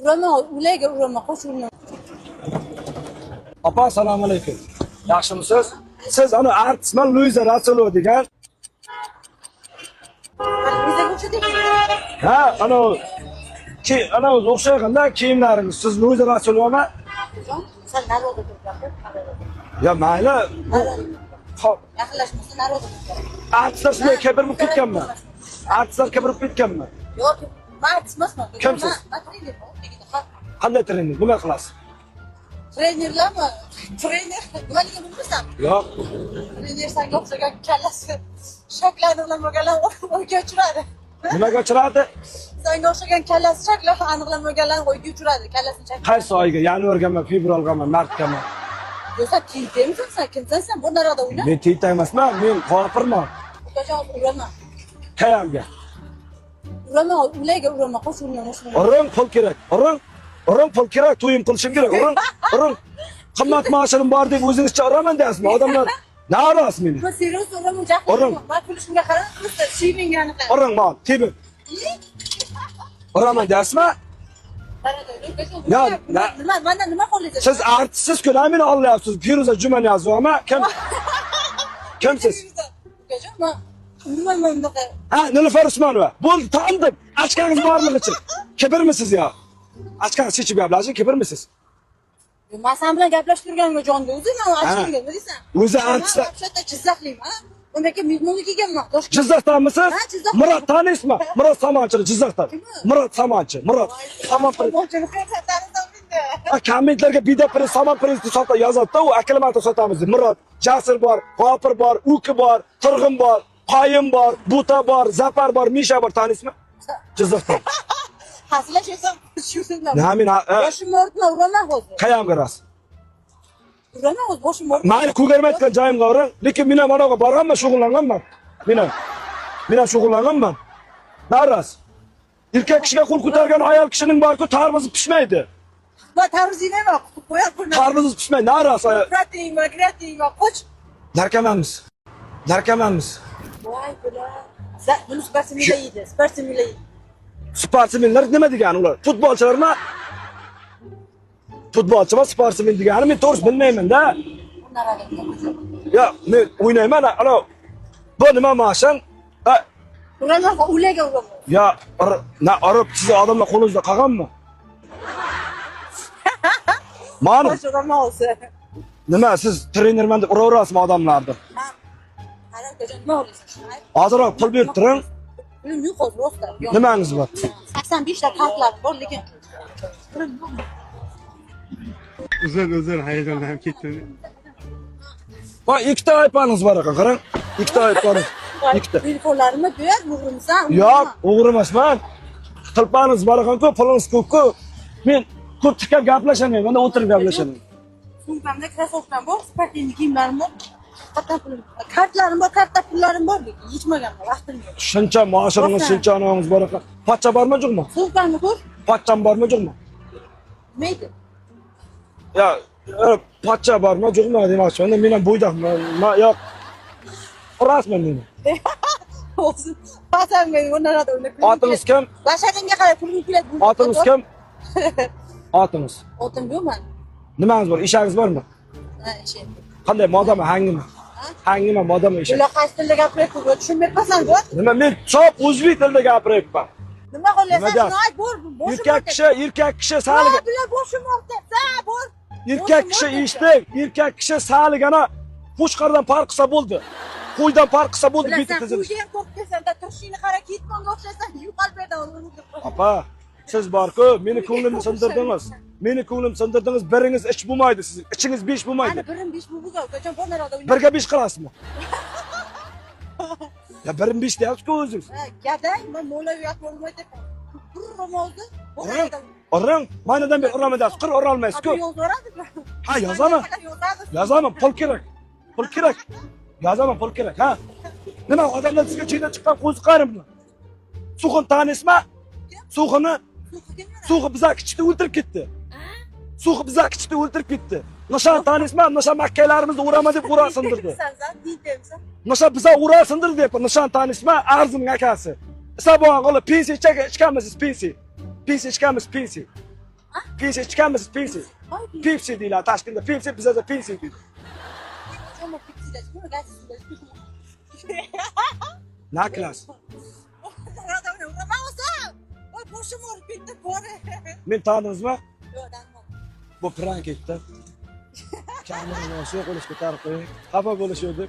Urama, ulayga urama, qo'shilma. Opa, assalomu alaykum. Yaxshimisiz? Siz ana artistman Luiza Rasulova degan. Biza o'xshadek. Ha, ana o'xshaganda kiyimlaringiz. Siz Luiza Rasulovami? Sen naroda turibsan. Ya mayli. Xo'p, Yaqinlashmasa naroda turibsan. artistlar sizga kibirib ketganmi? Artistlar kibirib ketganmi? Yo'q, men artistmasman. Kimsiz? Qanday trening? Nima qilasiz? Trenerlarmi? Trener, nimaligini bilmaysan? Yo'q. Trener senga o'xshagan kallasi shaklanmaganlar o'yga uchradi. Nimaga uchradi? Senga o'xshagan kallasi shaklanmaganlar o'yga uchradi. Kallasini chak. Qaysi oyga? Yanvargami, fevralgami, martgami? Yo'sa tiytemsan sen, kimsan sen? Bu narada o'yna. Men tiyta emasman, men qo'pirman. Qo'shon urama. Qayamga? Urama, ulayga urama, qo'shilma. O'rin pul kerak. O'rin pul kerak, to'yim qilishim kerak. O'rin qimmat maoshinim bor deb o'zingizcha uraman deyapsizmi? Odamlar norozi meni. Men serios urama, jahlim. Men pulishimga qarab, o'zda shivingani qara. O'rin bor, tibim. Uraman deyapsizmi? Ya, Mendan nima qo'llaysiz? Siz artistsiz-ku, meni olyapsiz. Firuza Jumaniyazovami? Kimsiz? Ukajon, men bilmayman bunaqa. Ha, Nilufar Usmonova. Bo'ldi, tandim. Achkangiz borligicha. Kibrmisiz yo? Achkangiz chechib gaplashing, kibrmisiz? Men sen bilan gaplashib turganimga jonda o'zi, men achchiqligim, nima deysan? O'zi artistlar. O'sha Jizzaxliman. Unga mehmonga kelganman. Jizzaxdanmisiz? Ha, Jizzax. Murod taniysizmi? Murod Samonchi Jizzaxdan. Murod Samonchi, Murod. Samonchi. Kommentlarga bidapres, samonpresni sota yozadi-da, u aklimatni sotamiz. Murod, Jasur bor, G'ofir bor, Uki bor, Turg'un bor, Qoyim bor, Buta bor, Zafar bor, Misha bor, taniysizmi? Jizzaxdan. Haslashasan, shundan. Men Boshimni o'rtma, uraman hozir. qayam qarasiz? Uraman hozir, boshimni o'rtma. Mayli ko'garmayotgan joyimga o'ring, lekin men ham anaqa borganman, shug'ullanganman. Men ham shug'ullanganman. Naras. Erkak kishiga qo'l ko'targan ayol kishining bor-ku, tarvizi pishmaydi. Va tarvizini ham qo'yar buni. Tarvizi pishmaydi, naras. Protein va kreatin va qo'ch. Narkomanmiz. Voy bular. Buni sportsmenlar yeydi, sportsmenlar yeydi. Sportsmenlar nima degani ular? Futbolchilarmi? Futbolchimi, sportsmen degani men to'g'ri bilmayman-da. Ya, men o'ynayman, ana bu nima mashin? Uraman, ulayga uraman. Ya, arab sizni odamlar qo'lingizda qolganmi? Mana Uraman olsa. nima siz trenerman deb uraverasizmi odamlarni? Ha. Qara ko'jon, nima olaysan? Hozirroq pul berib turing. Pulim yo'q hozir, rosta. Nimangiz bor? 85 ta kartlar bor, lekin Uzun hayajonlanib ketdim. Va ikkita aypangiz bor ekan, qarang. Ikkita aypangiz. Ikkita. telefonlarimni ber, o'g'rimsan. Yo'q, o'g'ri emasman. Qilpaningiz bor ekan-ku, pulingiz ko'p-ku. Men ko'p tikab gaplashamayman, menda o'tirib gaplashaman. Sumkamda krossovkam bor, sportniy kiyimlarim bor. Qattan pulim. Kartlarim bor, karta pullarim bor, lekin yetmaganman, vaqtim yo'q. Shuncha maoshingiz, shuncha anangiz bor ekan. Pacha bormi, yo'qmi? Sumkamni ko'r. Pacham bormi, yo'qmi? Neydi? Ya, pacha bormi, yo'qmi demoqchiman. Men ham bo'ydaqman. Yo'q. Rasman meni. Olsun. Pasamga o'ynaradi o'ynab. Otingiz kim? Bashadimga qarab pulim keladi. Otingiz kim? Otingiz. Otim yo'qman. Nimangiz bor? Ishingiz bormi? Ha, ishim. Qanday modami, hangimi? Hangimi, modami ish? Bular qaysi tilda gapiryapti? Tushunmayapsan-ku? Nima men chop o'zbek tilida gapiryapman. Nima qilyapsan? Nima Shuni ayt, bor. Erkak kishi saliga. Bular boshim o'rtasa, bor. Erkak kishi eshitdik. Erkak kishi saligana qo'shqardan farq qilsa bo'ldi. Qo'ydan farq qilsa bo'ldi, bitta tizim. Sen ham to'xtasan-da, turishingni qara, ketmonga o'xshasan, yo'qolib berdan urib. Opa, siz bor-ku, meni ko'nglimni sindirdingiz. Meni ko'nglimni sindirdingiz. Biringiz ish bo'lmaydi sizning. Ichingiz 5 bo'lmaydi. Ana birim 5 bo'lgan, qachon bor narada o'ynaysan? Birga 5 qilasizmi? Ya birim 5 deyapsiz-ku o'zingiz. Ha, gadang, men mo'laviy yaqinmaydi. Urmoqdi. O'ring, manadan beri uraman deyapsiz. Qir ura olmaysiz-ku. Yozoradi. Ha, yozaman. Yozaman, pul kerak. Pul kerak. Yozaman, pul kerak, ha? Nima odamlar sizga chiyda chiqqan qo'zi qarimmi? Sug'un tanisizmi? Sug'uni bizak ichida o'ldirib ketdi. Sug'u bizak ichida o'ldirib ketdi. Nasha tanisizmi? Nasha makkalarimizni uraman deb ura sindirdi. Nasha biza ura sindirdi deb. Nasha tanisizmi? Arzimning akasi. Sabah qolib pensiya ichganmisiz, pensiya. Pensiya ichganmisiz, pensiya. Pensiya chiqamiz, pensiya. Pepsi deyiladi Toshkentda, Pepsi bizda pensiya deydi. Nima pipsilash, nima gazetlash? Na klass. Nima bo'lsa? Voy, boshim og'rib ketdi, bor. Men tanidingizmi? Yo'q, tanimam. Bu prank etdi. Kamera yo'q, qo'lish ko'tarib qo'ying. Xafa bo'lishdi.